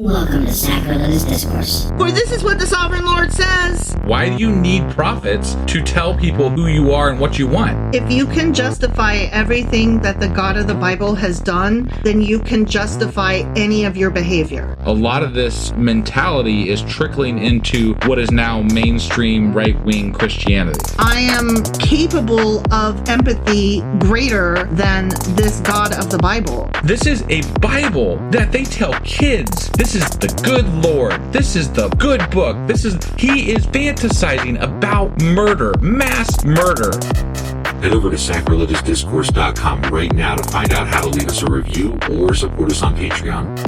Welcome to Sacrilegious Discourse. For this is what the Sovereign Lord says. Why do you need prophets to tell people who you are and what you want? If you can justify everything that the God of the Bible has done, then you can justify any of your behavior. A lot of this mentality is trickling into what is now mainstream right-wing Christianity. I am capable of empathy greater than this God of the Bible. This is a Bible that they tell kids. This is the good Lord. This is the good book. He is fantasizing about murder, mass murder. Head over to sacrilegiousdiscourse.com right now to find out how to leave us a review or support us on Patreon.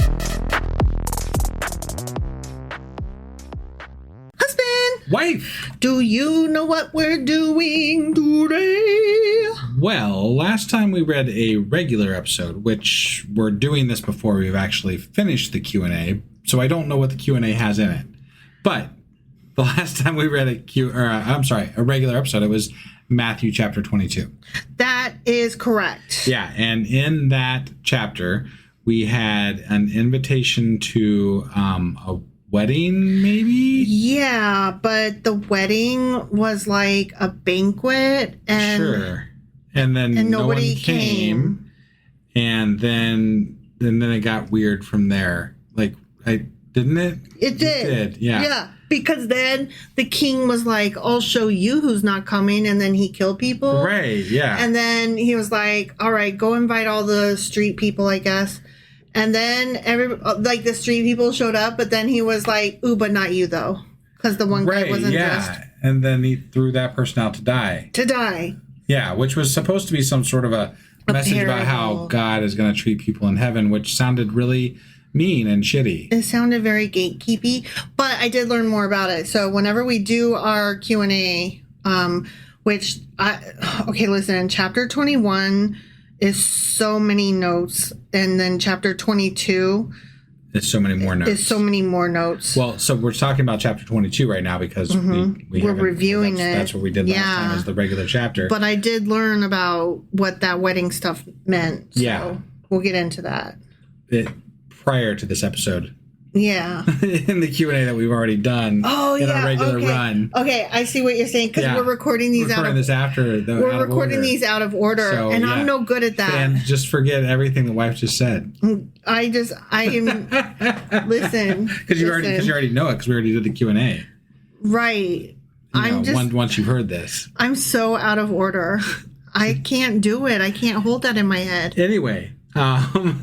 Husband! Wife! Do you know what we're doing today? Well, last time we read a regular episode, which we're doing this before we've actually finished the Q&A, so I don't know what the Q&A has in it. But the last time we read a regular episode, it was Matthew chapter 22. That is correct. Yeah, and in that chapter, we had an invitation to a wedding, maybe? Yeah, but the wedding was like a banquet and sure. And then nobody no one came. And then it got weird from there. Didn't it? It did. Yeah. Yeah. Because then the king was like, I'll show you who's not coming. And then he killed people. Right. Yeah. And then he was like, all right, go invite all the street people, I guess. And then the street people showed up. But then he was like, ooh, but not you, though. Because the one guy wasn't dressed. And then he threw that person out to die. Yeah, which was supposed to be some sort of a message about how God is going to treat people in heaven, which sounded really mean and shitty. It sounded very gatekeepy, but I did learn more about it. So whenever we do our Q&A, listen, chapter 21 is so many notes, and then chapter 22 is so many more notes. Well, so we're talking about chapter 22 right now because we're reviewing it. That's what we did last time as the regular chapter. But I did learn about what that wedding stuff meant. So we'll get into that. Prior to this episode. Yeah. In the Q&A that we've already done in our regular run. Okay, I see what you're saying because we're recording these these out of order, so, and I'm no good at that. And just forget everything the wife just said. I am listen. Because you already know it because we already did the Q&A. Right. Once you've heard this. I'm so out of order. I can't do it. I can't hold that in my head. Anyway.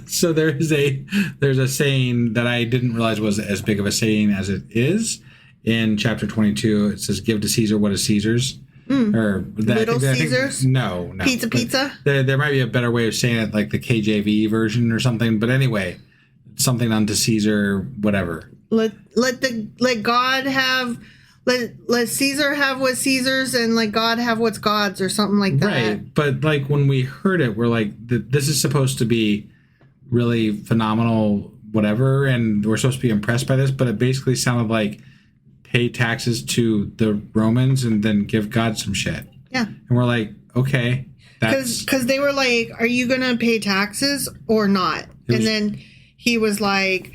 So there's a saying that I didn't realize was as big of a saying as it is. In chapter 22, it says, "Give to Caesar what is Caesar's." Little Caesars? No. Pizza. There might be a better way of saying it, like the KJV version or something. But anyway, something unto Caesar, whatever. Let God have. Let Caesar have what's Caesar's and let God have what's God's or something like that. Right. But when we heard it, we're like, this is supposed to be really phenomenal, whatever. And we're supposed to be impressed by this. But it basically sounded like pay taxes to the Romans and then give God some shit. Yeah. And we're like, okay. Because they were like, are you going to pay taxes or not? And then he was like,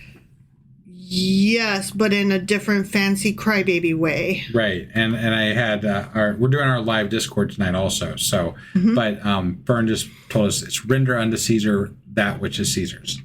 yes, but in a different fancy crybaby way. Right. And I had we're doing our live Discord tonight also. So, but Fern just told us it's render unto Caesar that which is Caesar's.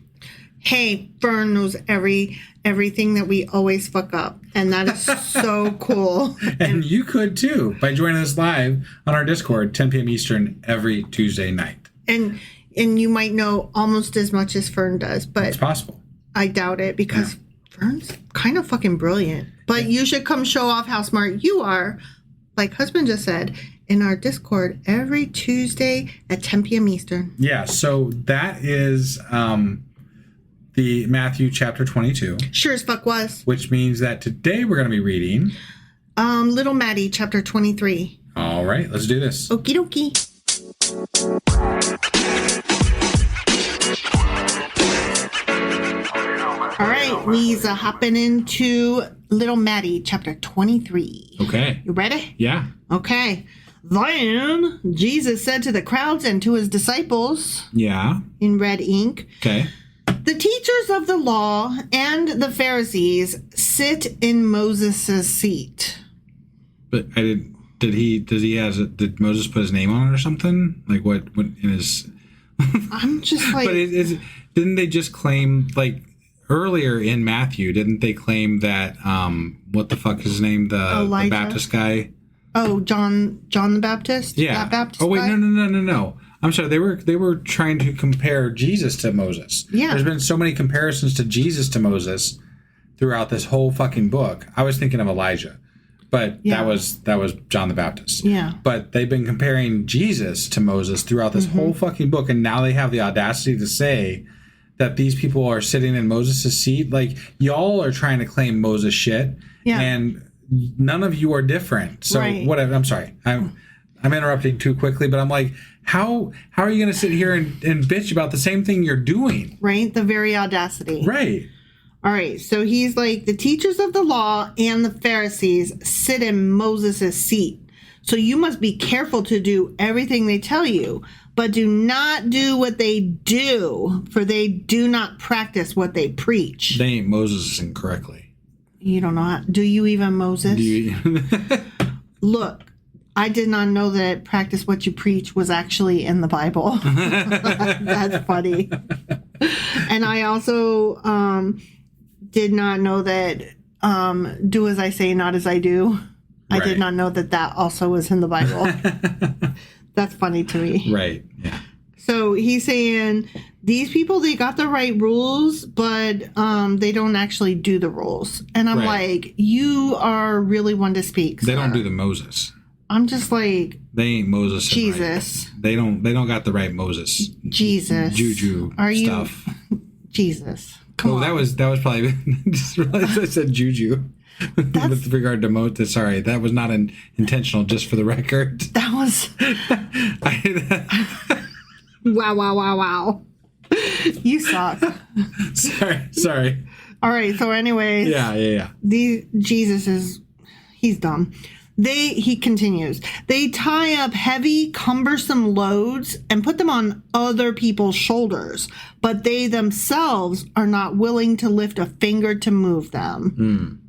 Hey, Fern knows everything that we always fuck up. And that is so cool. And you could too by joining us live on our Discord, 10 p.m. Eastern every Tuesday night. And you might know almost as much as Fern does, but it's possible. I doubt it because Fern's kind of fucking brilliant. But you should come show off how smart you are, like husband just said, in our Discord every Tuesday at 10 p.m. Eastern. Yeah, so that is the Matthew chapter 22. Sure as fuck was. Which means that today we're going to be reading... Little Maddie chapter 23. All right, let's do this. Okie dokie. All right, we's hopping into Little Maddie, chapter 23. Okay. You ready? Yeah. Okay. Then Jesus said to the crowds and to his disciples, yeah, in red ink, okay, The teachers of the law and the Pharisees sit in Moses' seat. But I did. Did Moses put his name on it or something? Like what in his? I'm just like. But didn't they just claim, like, earlier in Matthew? Didn't they claim that what the fuck is his name? The Baptist guy. Oh, John the Baptist. Yeah. That Baptist. Oh wait, guy? no. I'm sorry. They were trying to compare Jesus to Moses. Yeah. There's been so many comparisons to Jesus to Moses throughout this whole fucking book. I was thinking of Elijah. But that was John the Baptist. Yeah. But they've been comparing Jesus to Moses throughout this whole fucking book, and now they have the audacity to say that these people are sitting in Moses' seat. Like, y'all are trying to claim Moses shit, and none of you are different. So whatever. I'm sorry. I'm interrupting too quickly, but I'm like, how are you going to sit here and bitch about the same thing you're doing? Right. The very audacity. Right. All right, so he's like, the teachers of the law and the Pharisees sit in Moses' seat. So you must be careful to do everything they tell you, but do not do what they do, for they do not practice what they preach. They ain't Moses incorrectly. You don't know how, do you even, Moses? Look, I did not know that practice what you preach was actually in the Bible. That's funny. And I also... did not know that do as I say, not as I do. I did not know that also was in the Bible. That's funny to me. Right. Yeah. So he's saying these people, they got the right rules, but they don't actually do the rules. And I'm like, you are really one to speak. They don't do the Moses. I'm just like, they ain't Moses. Jesus. Right. They don't got the right Moses. Jesus. Juju stuff. Jesus. Come on. That was probably. Just realized I said juju with regard to Moses. Sorry, that was not intentional. Just for the record, that was. Wow! You suck. Sorry. All right. So, anyways. Yeah. He's dumb. He continues. They tie up heavy, cumbersome loads and put them on other people's shoulders, but they themselves are not willing to lift a finger to move them.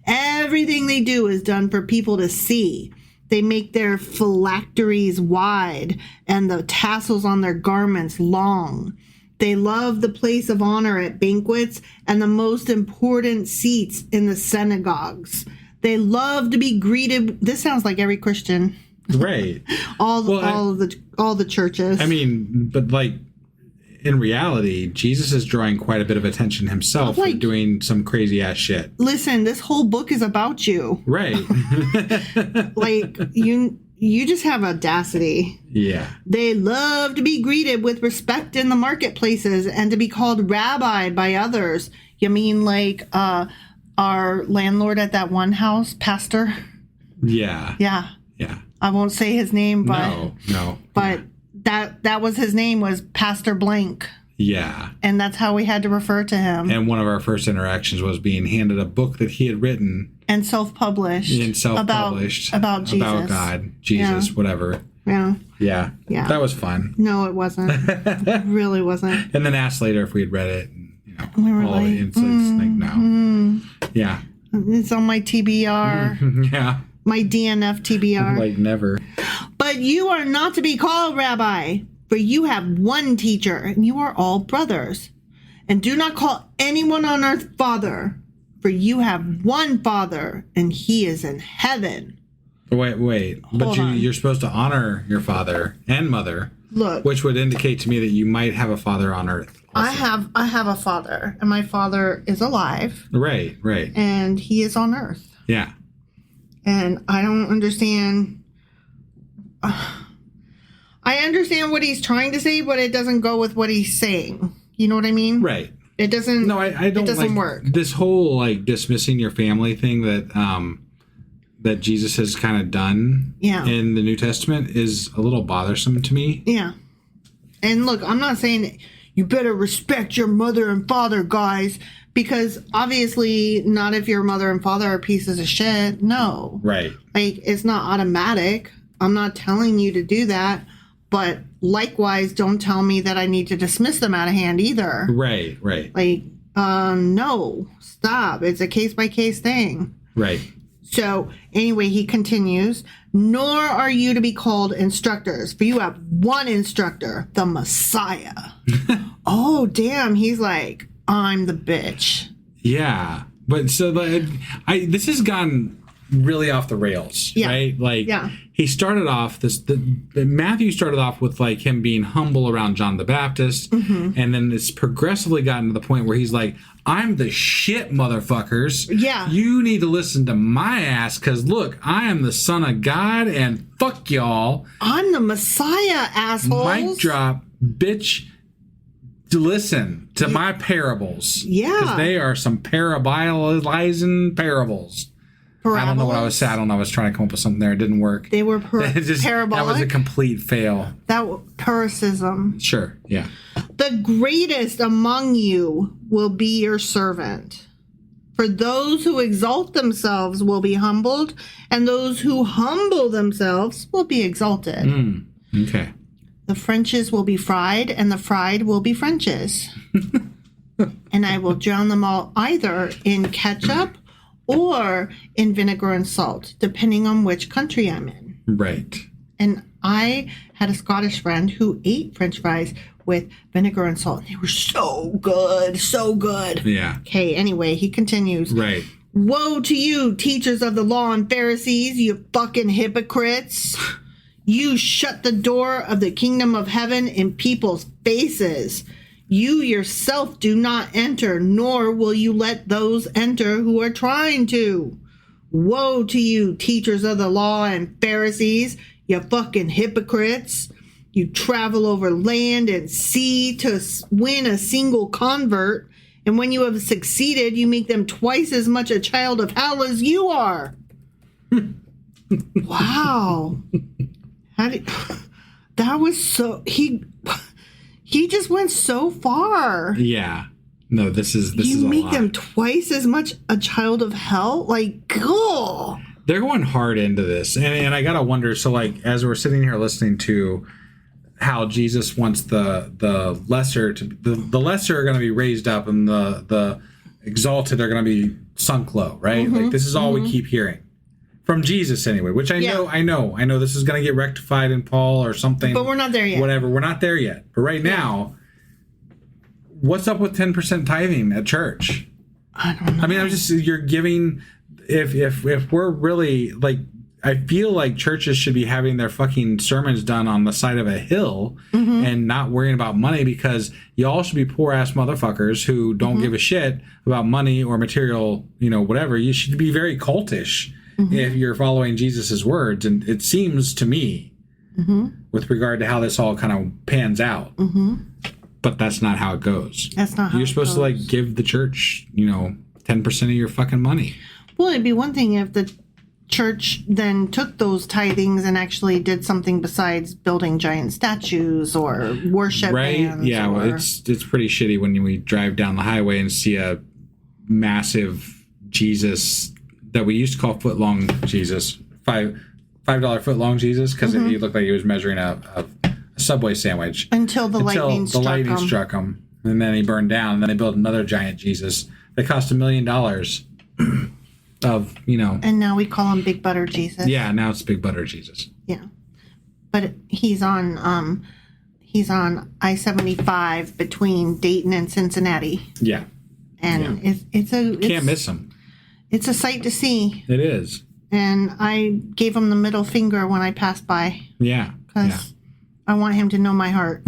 Everything they do is done for people to see. They make their phylacteries wide and the tassels on their garments long. They love the place of honor at banquets and the most important seats in the synagogues. They love to be greeted. This sounds like every Christian, right? all the churches. I mean, but like in reality, Jesus is drawing quite a bit of attention himself for doing some crazy ass shit. Listen, this whole book is about you, right? Like you just have audacity. Yeah. They love to be greeted with respect in the marketplaces and to be called rabbi by others. You mean like our landlord at that one house, Pastor? Yeah. I won't say his name, but no. But that was his name, was Pastor Blank. Yeah. And that's how we had to refer to him. And one of our first interactions was being handed a book that he had written and self-published about Jesus, about God, Jesus, whatever. Yeah. That was fun. No, it wasn't. It really wasn't. And then asked later if we had read it. We were like, it's like, no. Yeah. It's on my TBR. Yeah. My DNF TBR. Like never. But you are not to be called rabbi, for you have one teacher, and you are all brothers. And do not call anyone on earth father, for you have one Father, and he is in heaven. Wait. But you're supposed to honor your father and mother. Look, which would indicate to me that you might have a father on earth. Also. I have a father, and my father is alive. Right. And he is on earth. Yeah. And I don't understand. I understand what he's trying to say, but it doesn't go with what he's saying. You know what I mean? Right. It doesn't. No, I don't. It doesn't like work. This whole like dismissing your family thing that Jesus has kind of done in the New Testament is a little bothersome to me. Yeah. And look, I'm not saying you better respect your mother and father, guys, because obviously not if your mother and father are pieces of shit. No. Right. Like, it's not automatic. I'm not telling you to do that. but likewise, don't tell me that I need to dismiss them out of hand either. Right. Like, no, stop. It's a case-by-case thing. Right. So, anyway, he continues, nor are you to be called instructors, for you have one instructor, the Messiah. Oh, damn. He's like, I'm the bitch. Yeah. But so this has gone really off the rails, right? Like, he started off Matthew started off with like him being humble around John the Baptist, and then it's progressively gotten to the point where he's like, I'm the shit, motherfuckers. Yeah. You need to listen to my ass, because look, I am the Son of God, and fuck y'all. I'm the Messiah, assholes. Mic drop, bitch. Listen to my parables. Yeah. Because they are some parabolizing parables. I don't know what I was saying. I was trying to come up with something there. It didn't work. They were parabolic. That was a complete fail. Parasitism. Sure, yeah. The greatest among you will be your servant. For those who exalt themselves will be humbled, and those who humble themselves will be exalted. Okay. The Frenches will be fried, and the fried will be Frenches. And I will drown them all either in ketchup or in vinegar and salt, depending on which country I'm in. Right. And I had a Scottish friend who ate French fries with vinegar and salt. And they were so good, so good. Yeah. Okay, anyway, he continues. Right. Woe to you, teachers of the law and Pharisees, you fucking hypocrites. You shut the door of the kingdom of heaven in people's faces. You yourself do not enter, nor will you let those enter who are trying to. Woe to you, teachers of the law and Pharisees, you fucking hypocrites. You travel over land and sea to win a single convert, and when you have succeeded, you make them twice as much a child of hell as you are. Wow. That was so... He just went so far. Yeah. No, this is a lot. You make them twice as much a child of hell? Like, cool. They're going hard into this. And I got to wonder, so like, as we're sitting here listening to how Jesus wants the lesser to... The lesser are going to be raised up, and the exalted are going to be sunk low, right? Like, this is all we keep hearing. From Jesus, anyway, which I know this is going to get rectified in Paul or something. But we're not there yet. Whatever, we're not there yet. But right now, what's up with 10% tithing at church? I don't know. I mean, you're giving, if we're really, like, I feel like churches should be having their fucking sermons done on the side of a hill and not worrying about money, because y'all should be poor-ass motherfuckers who don't give a shit about money or material, whatever. You should be very cultish. If you're following Jesus's words, and it seems to me, with regard to how this all kind of pans out, but that's not how it goes. That's not how you're supposed to like give the church, 10% of your fucking money. Well, it'd be one thing if the church then took those tithings and actually did something besides building giant statues or worship bands. Yeah, well, it's pretty shitty when we drive down the highway and see a massive Jesus that we used to call foot-long Jesus, $5 foot-long Jesus, because he looked like he was measuring a Subway sandwich. Until the lightning struck him. And then he burned down, and then they built another giant Jesus that cost $1 million of, And now we call him Big Butter Jesus. Yeah, now it's Big Butter Jesus. Yeah. But he's on I-75 between Dayton and Cincinnati. Yeah. And it's can't miss him. It's a sight to see. It is. And I gave him the middle finger when I passed by. Yeah. Because I want him to know my heart.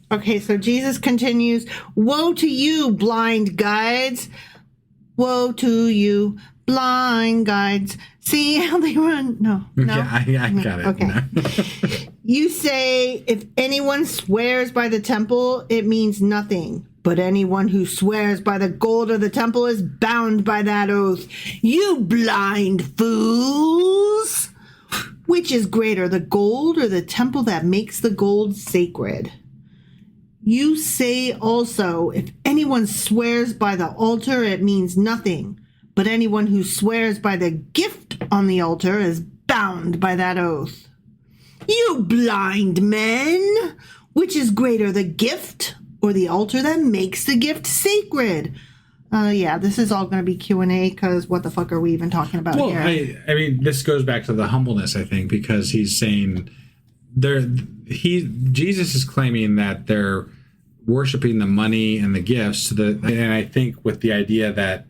Okay, so Jesus continues, woe to you, blind guides. Woe to you, blind guides. See how they run? No. Yeah, I got it. Okay. No. You say, if anyone swears by the temple, it means nothing. But anyone who swears by the gold of the temple is bound by that oath. You blind fools! Which is greater, the gold or the temple that makes the gold sacred? You say also, if anyone swears by the altar, it means nothing. But anyone who swears by the gift on the altar is bound by that oath. You blind men! Which is greater, the gift or the altar that makes the gift sacred? Yeah, this is all going to be Q&A because what the fuck are we even talking about here? I mean, this goes back to the humbleness, I think, because he's saying Jesus is claiming that they're worshiping the money and the gifts, and I think with the idea that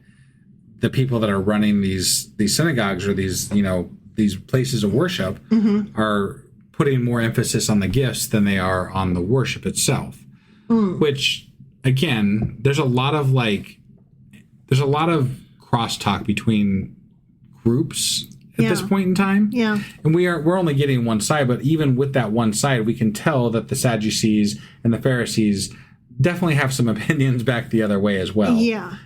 the people that are running these synagogues or these places of worship are putting more emphasis on the gifts than they are on the worship itself. Which, again, there's a lot of crosstalk between groups at this point in time. Yeah. And we're only getting one side, but even with that one side, we can tell that the Sadducees and the Pharisees definitely have some opinions back the other way as well. Yeah.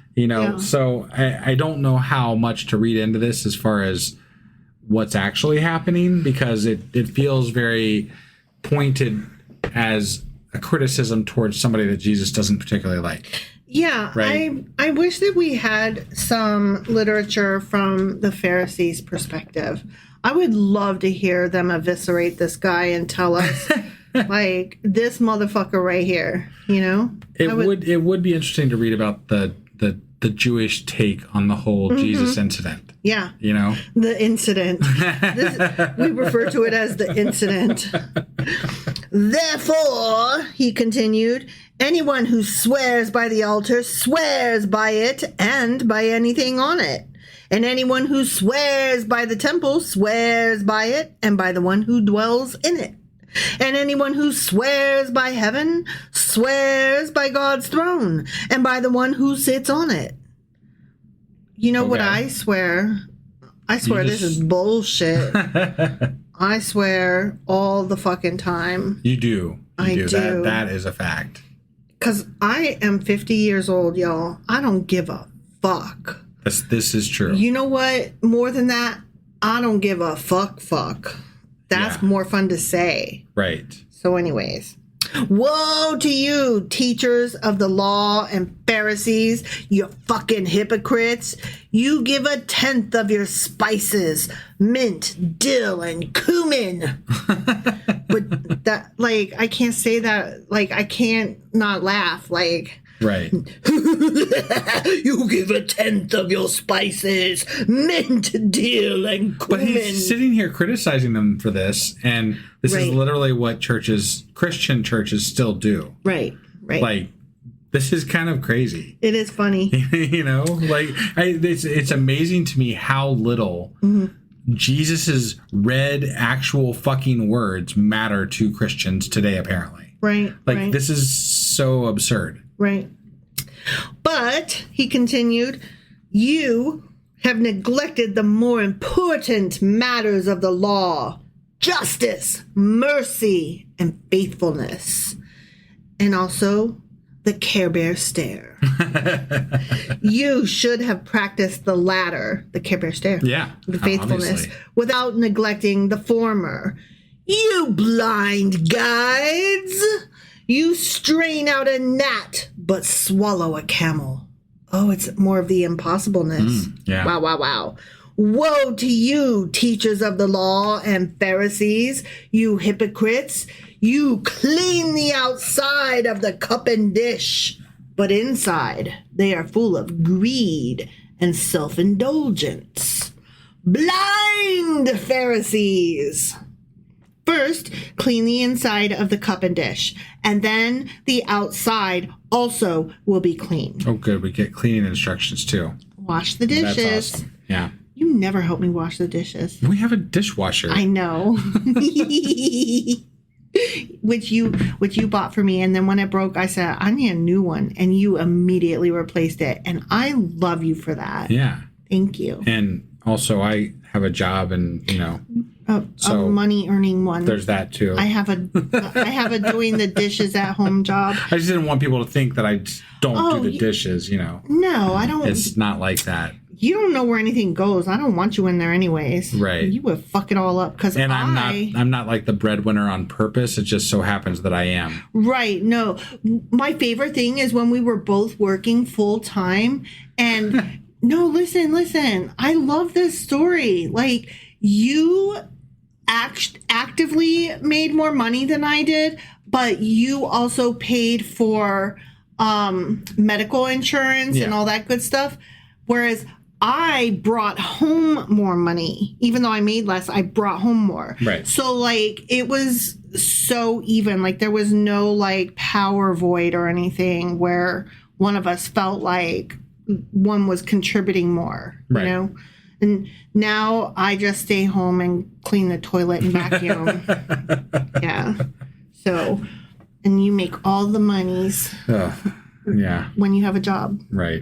So I don't know how much to read into this as far as what's actually happening, because it feels very pointed as a criticism towards somebody that Jesus doesn't particularly like. Yeah, right? I wish that we had some literature from the Pharisees' perspective. I would love to hear them eviscerate this guy and tell us, like, this motherfucker right here, It would be interesting to read about the Jewish take on the whole Jesus incident. Yeah. The incident. We refer to it as the incident. Therefore, he continued, anyone who swears by the altar swears by it and by anything on it. And anyone who swears by the temple swears by it and by the one who dwells in it. And anyone who swears by heaven swears by God's throne and by the one who sits on it. You know what I swear? I swear this is bullshit. I swear all the fucking time. You do. I do. That is a fact. Because I am 50 years old, y'all. I don't give a fuck. This is true. You know what? More than that, I don't give a fuck. That's more fun to say. Right. So anyways. Woe to you, teachers of the law and Pharisees, you fucking hypocrites. You give 1/10 of your spices, mint, dill, and cumin. But that, I can't say that, I can't not laugh, Right. You give 1/10 of your spices, mint, dill, and cumin. But he's sitting here criticizing them for this, and this is literally what Christian churches still do. Right. This is kind of crazy. It is funny. It's amazing to me how little Jesus's read actual fucking words matter to Christians today, apparently. Right. This is so absurd. Right. But, he continued, you have neglected the more important matters of the law, justice, mercy, and faithfulness, and also the Care Bear stare. You should have practiced the latter, the Care Bear stare, the faithfulness, without neglecting the former. You blind guides! You strain out a gnat, but swallow a camel. Oh, it's more of the impossibleness. Wow. Woe to you, teachers of the law and Pharisees, you hypocrites. You clean the outside of the cup and dish, but inside they are full of greed and self-indulgence. Blind Pharisees! First, clean the inside of the cup and dish, and then the outside also will be clean. Oh, good. We get cleaning instructions, too. Wash the dishes. That's awesome. Yeah. You never help me wash the dishes. We have a dishwasher. I know. which you bought for me, and then when it broke, I said, I need a new one, and you immediately replaced it, and I love you for that. Yeah. Thank you. And also, I have a job, and a money earning one. There's that too. I have a doing the dishes at home job. I just didn't want people to think that I don't do the dishes. No, I don't. It's not like that. You don't know where anything goes. I don't want you in there anyways. Right. You would fuck it all up because I'm not like the breadwinner on purpose. It just so happens that I am. Right. No, my favorite thing is when we were both working full time and no, listen. I love this story. You actively made more money than I did, but you also paid for medical insurance and all that good stuff. Whereas I brought home more money. Even though I made less, I brought home more. Right. So, like, it was so even. Like, there was no, like, power void or anything where one of us felt like one was contributing more, you know? And now I just stay home and clean the toilet and vacuum. Yeah. So, and you make all the monies. Yeah. When you have a job. Right.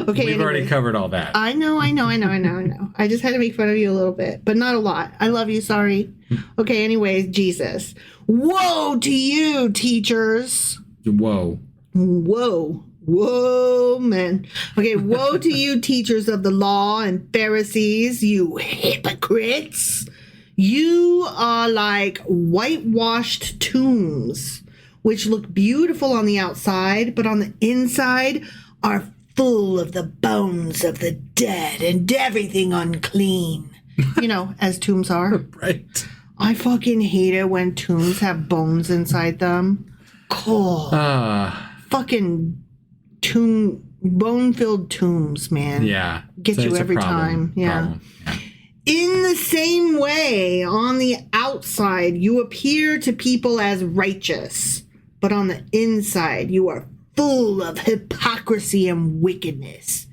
Okay. We've already covered all that. I know. I just had to make fun of you a little bit, but not a lot. I love you. Sorry. Okay. Anyways, Jesus. Woe to you, teachers. Whoa, man. Okay. Woe to you, teachers of the law and Pharisees, you hypocrites. You are like whitewashed tombs, which look beautiful on the outside, but on the inside are full of the bones of the dead and everything unclean. You know, as tombs are. Right. I fucking hate it when tombs have bones inside them. Cool. Fucking bone-filled tombs, man. Yeah. Get you every time. Yeah. In the same way, on the outside, you appear to people as righteous, but on the inside, you are full of hypocrisy and wickedness.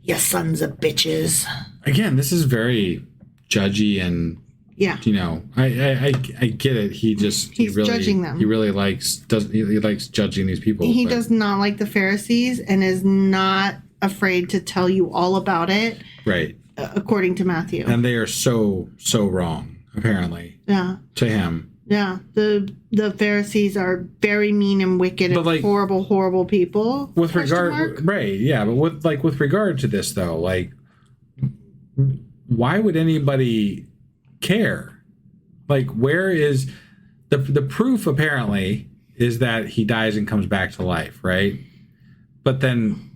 You sons of bitches. Again, this is very judgy and, you know, I get it. He's really judging them. He really likes judging these people. He does not like the Pharisees and is not afraid to tell you all about it. Right. According to Matthew. And they are so wrong, apparently. Yeah. To him. Yeah. The Pharisees are very mean and wicked and horrible, horrible people. With regard, right, yeah, but with regard to this though, like, why would anybody care? Like, where is the proof? Apparently, is that he dies and comes back to life, right? But then,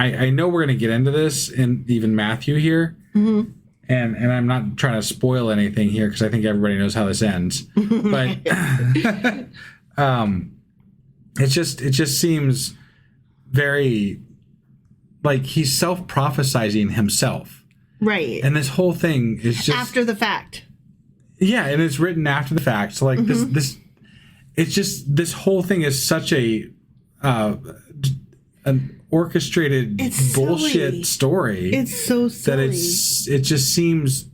I know we're going to get into this in even Matthew here, and I'm not trying to spoil anything here because I think everybody knows how this ends. But it just seems very like he's self-prophesizing himself, right? And this whole thing is just after the fact. Yeah, and it's written after the fact. So like this whole thing is such an orchestrated bullshit story. It's so silly that it just seems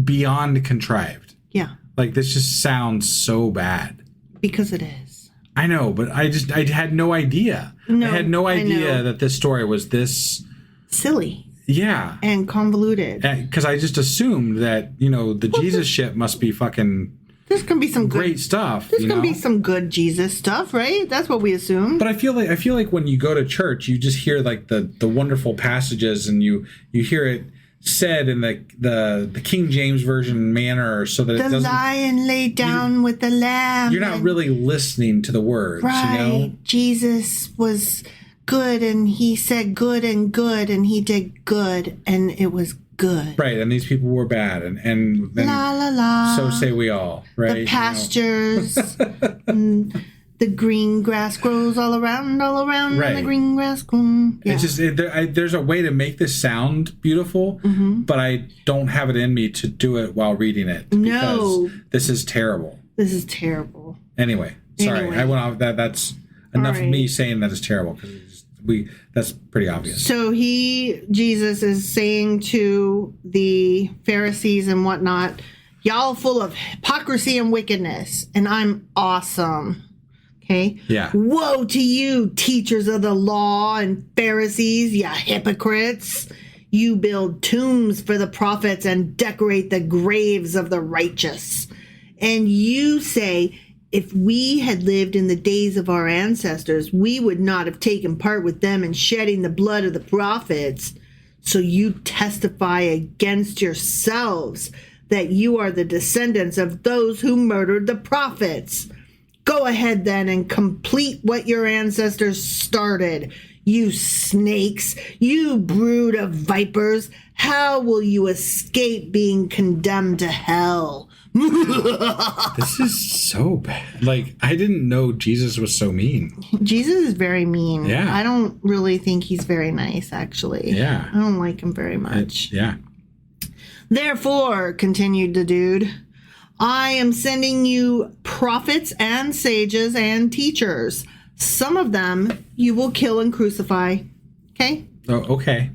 beyond contrived. Yeah. Like this just sounds so bad. Because it is. I know, but I had no idea. I had no idea that this story was this silly. Yeah. And convoluted. Because I just assumed that, you know, the Jesus shit must be fucking there's gonna be some great stuff. There's gonna be some good Jesus stuff, right? That's what we assume. But I feel like when you go to church, you just hear like the wonderful passages, and you hear it said in the King James version manner, so that it doesn't. The lion lay down with the lamb. You're not really listening to the words, right? You know? Jesus was good, and he said good, and he did good, and it was good. Right, and these people were bad, and la la la. So say we all, right? The pastures, and the green grass grows all around, right. And the green grass grows. Yeah. It's just there's a way to make this sound beautiful, but I don't have it in me to do it while reading it. No, because this is terrible. This is terrible. Anyway, sorry, I went off that. That's enough of me saying that it's terrible because that's pretty obvious. So Jesus is saying to the Pharisees and whatnot, y'all full of hypocrisy and wickedness, and I'm awesome. Okay? Yeah. Woe to you, teachers of the law and Pharisees, you hypocrites. You build tombs for the prophets and decorate the graves of the righteous. And you say, if we had lived in the days of our ancestors, we would not have taken part with them in shedding the blood of the prophets. So you testify against yourselves that you are the descendants of those who murdered the prophets. Go ahead then and complete what your ancestors started. You snakes, you brood of vipers, how will you escape being condemned to hell? This is so bad. Like, I didn't know Jesus was so mean. Jesus is very mean. Yeah. I don't really think he's very nice, actually. Yeah. I don't like him very much. Yeah. Therefore, continued the dude, I am sending you prophets and sages and teachers. Some of them you will kill and crucify. Okay? Oh, okay.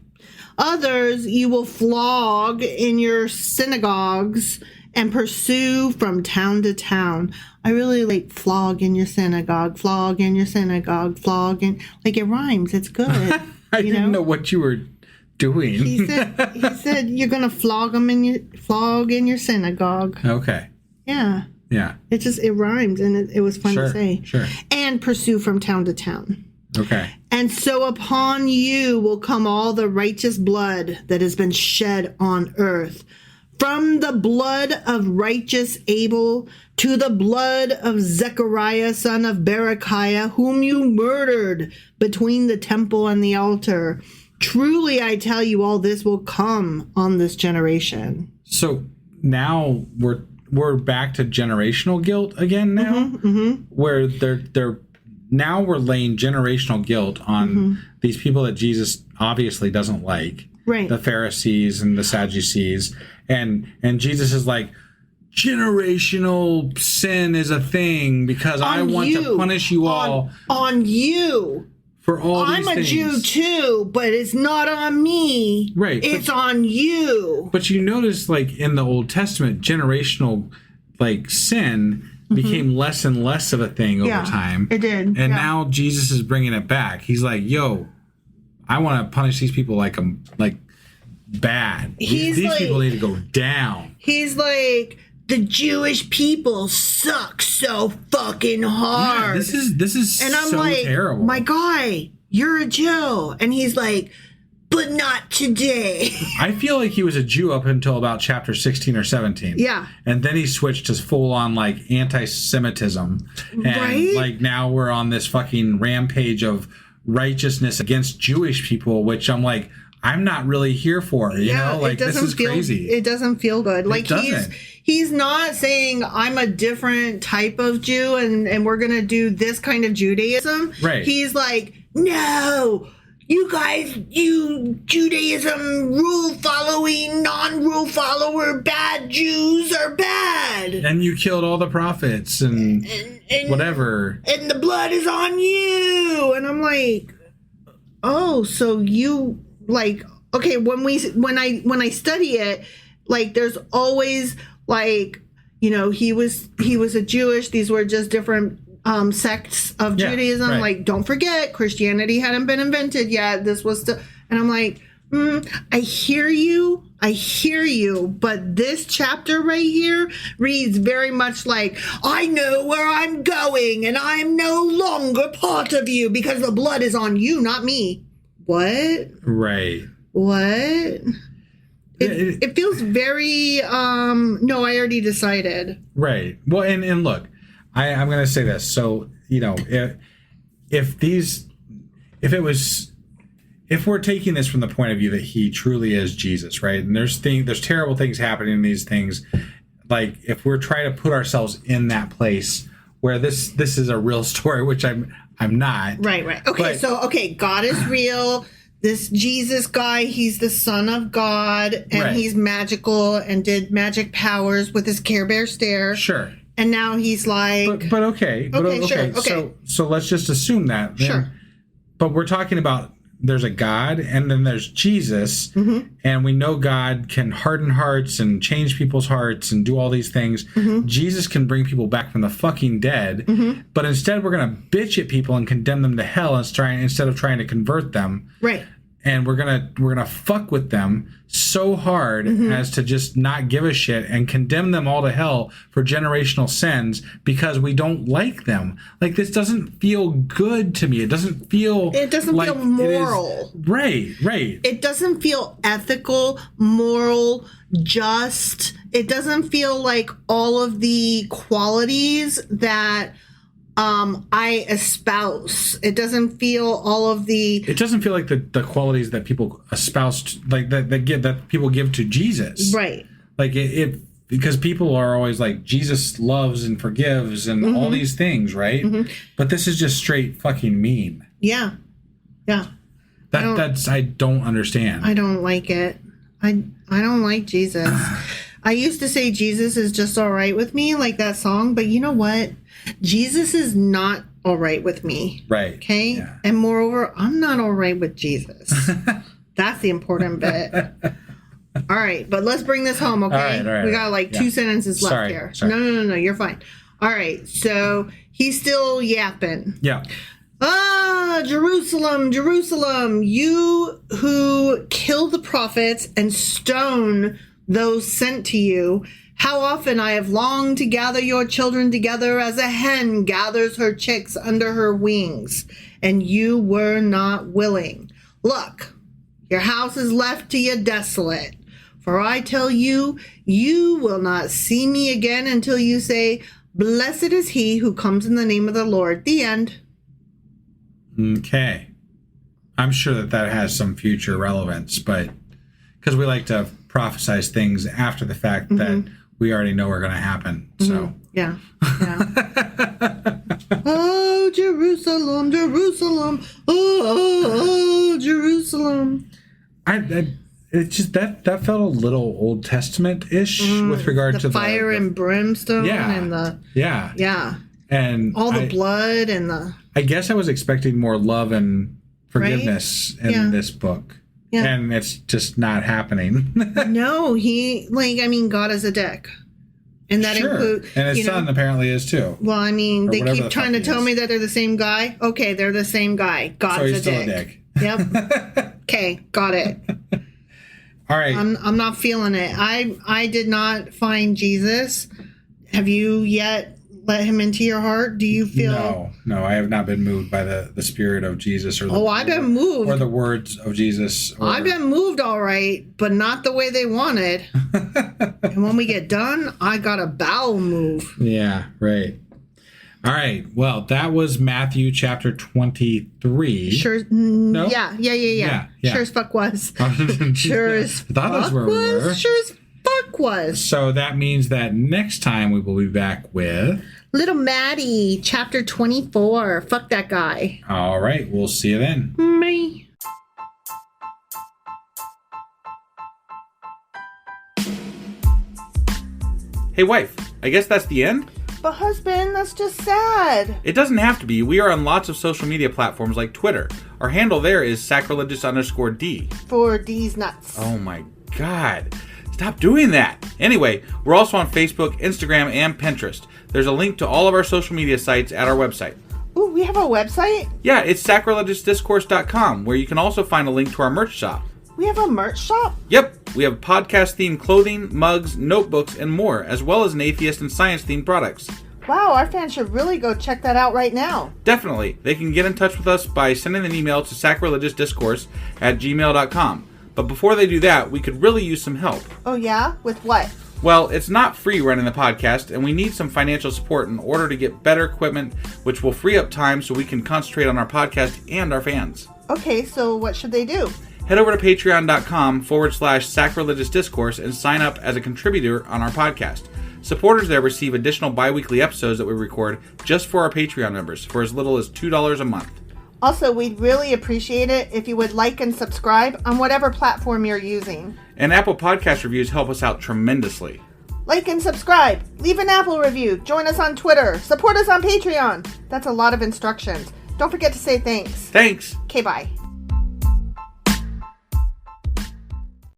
Others you will flog in your synagogues and pursue from town to town. I really like flog in your synagogue, flog in your synagogue, flog in... Like, it rhymes. It's good. I didn't know what you were doing. He said you're going to flog in your synagogue. Okay. Yeah. Yeah. It rhymed, and it was fun to say. Sure. And pursue from town to town. Okay. And so upon you will come all the righteous blood that has been shed on earth, from the blood of righteous Abel to the blood of Zechariah, son of Berechiah, whom you murdered between the temple and the altar. Truly, I tell you, all this will come on this generation. So now we're back to generational guilt again now, where they're now we're laying generational guilt on these people that Jesus obviously doesn't like, Right. the Pharisees and the Sadducees, and Jesus is like, generational sin is a thing because I want to punish you all on you. For all these I'm a things. Jew too, but it's not on me. Right. It's on you. But you notice, like, in the Old Testament, generational, like, sin became less and less of a thing over time. It did. And now Jesus is bringing it back. He's like, yo, I want to punish these people like bad. These people need to go down. He's like, the Jewish people suck so fucking hard. Yeah, this is and I'm so like, terrible. My guy, you're a Jew. And he's like, but not today. I feel like he was a Jew up until about chapter 16 or 17. Yeah. And then he switched to full on like antisemitism. And Right? like now we're on this fucking rampage of righteousness against Jewish people, which I'm like, I'm not really here for. You know, like this is crazy. It doesn't feel good. Like he's not saying I'm a different type of Jew and we're gonna do this kind of Judaism. Right. He's like, no, you guys, you Judaism rule following, non-rule follower, bad Jews are bad. And you killed all the prophets and whatever. And the blood is on you. And I'm like, oh, so you like, okay, when I study it, like there's always like, you know, he was a Jewish, these were just different sects of Judaism. Right. Like, don't forget, Christianity hadn't been invented yet. This was and I'm like, I hear you, but this chapter right here reads very much like, I know where I'm going and I'm no longer part of you because the blood is on you, not me. What? Right. What? It feels very, no, I already decided. Right. Well, and look, I'm going to say this. So, you know, if we're taking this from the point of view that he truly is Jesus, right? And there's terrible things happening in these things. Like if we're trying to put ourselves in that place where this is a real story, which I'm not. Right. Okay, God is real. This Jesus guy, he's the son of God, and he's magical and did magic powers with his Care Bear stare. Sure. And now he's like... But okay. Sure. Okay. So let's just assume that. Sure. But we're talking about there's a God and then there's Jesus. And we know God can harden hearts and change people's hearts and do all these things. Jesus can bring people back from the fucking dead. But instead we're going to bitch at people and condemn them to hell instead of trying to convert them. Right. And we're gonna fuck with them so hard as to just not give a shit and condemn them all to hell for generational sins because we don't like them. Like this doesn't feel good to me. It doesn't feel feel moral. Right. It doesn't feel ethical, moral, just. It doesn't feel like all of the qualities that I espouse. It doesn't feel all of the... It doesn't feel like the qualities that people espouse, like that people give to Jesus. Right. Like it because people are always like, Jesus loves and forgives and all these things, right? But this is just straight fucking mean. Yeah. Yeah. I don't understand. I don't like it. I don't like Jesus. I used to say Jesus is just all right with me, like that song, but you know what? Jesus is not all right with me. Right. Okay? Yeah. And moreover, I'm not all right with Jesus. That's the important bit. All right, but let's bring this home, okay? All right, we got like 2 sentences left here. Sorry. No, you're fine. All right, so he's still yapping. Yeah. Jerusalem, Jerusalem, you who kill the prophets and stone those sent to you. How often I have longed to gather your children together as a hen gathers her chicks under her wings, and you were not willing. Look, your house is left to you desolate. For I tell you, you will not see me again until you say, blessed is he who comes in the name of the Lord. The end. Okay. I'm sure that has some future relevance, but because we like to prophesize things after the fact that we already know are going to happen. So yeah. Oh, Jerusalem, Jerusalem, oh, Jerusalem. It just that felt a little Old Testament-ish with regard to the fire and brimstone and the and all the blood and the... I guess I was expecting more love and forgiveness in this book. Yeah. And it's just not happening. No, God is a dick. And that includes... And his son apparently is too. Well, I mean, they keep trying to tell me that they're the same guy. Okay, they're the same guy. God's a dick. Yep. Okay, got it. All right. I'm not feeling it. I did not find Jesus. Have you yet let him into your heart? Do you feel... No, I have not been moved by the spirit of Jesus or I've been moved. Or the words of Jesus. I've been moved all right, but not the way they wanted. And when we get done, I got a bowel move. Yeah, right. All right. Well, that was Matthew chapter 23. Sure. No? Yeah. Sure as fuck was. Sure as fuck was. Sure as fuck was. So that means that next time we will be back with... Little Maddie, chapter 24. Fuck that guy. All right. We'll see you then. Bye. Hey, wife. I guess that's the end? But husband, that's just sad. It doesn't have to be. We are on lots of social media platforms like Twitter. Our handle there is sacrilegious_D. For D's nuts. Oh my God. Stop doing that. Anyway, we're also on Facebook, Instagram, and Pinterest. There's a link to all of our social media sites at our website. Ooh, we have a website? Yeah, it's sacrilegiousdiscourse.com, where you can also find a link to our merch shop. We have a merch shop? Yep, we have podcast-themed clothing, mugs, notebooks, and more, as well as an atheist and science-themed products. Wow, our fans should really go check that out right now. Definitely. They can get in touch with us by sending an email to sacrilegiousdiscourse@gmail.com. But before they do that, we could really use some help. Oh yeah? With what? Well, it's not free running the podcast, and we need some financial support in order to get better equipment, which will free up time so we can concentrate on our podcast and our fans. Okay, so what should they do? Head over to patreon.com/sacrilegiousdiscourse and sign up as a contributor on our podcast. Supporters there receive additional bi-weekly episodes that we record just for our Patreon members for as little as $2 a month. Also, we'd really appreciate it if you would like and subscribe on whatever platform you're using. And Apple Podcast reviews help us out tremendously. Like and subscribe. Leave an Apple review. Join us on Twitter. Support us on Patreon. That's a lot of instructions. Don't forget to say thanks. Thanks. Okay, bye.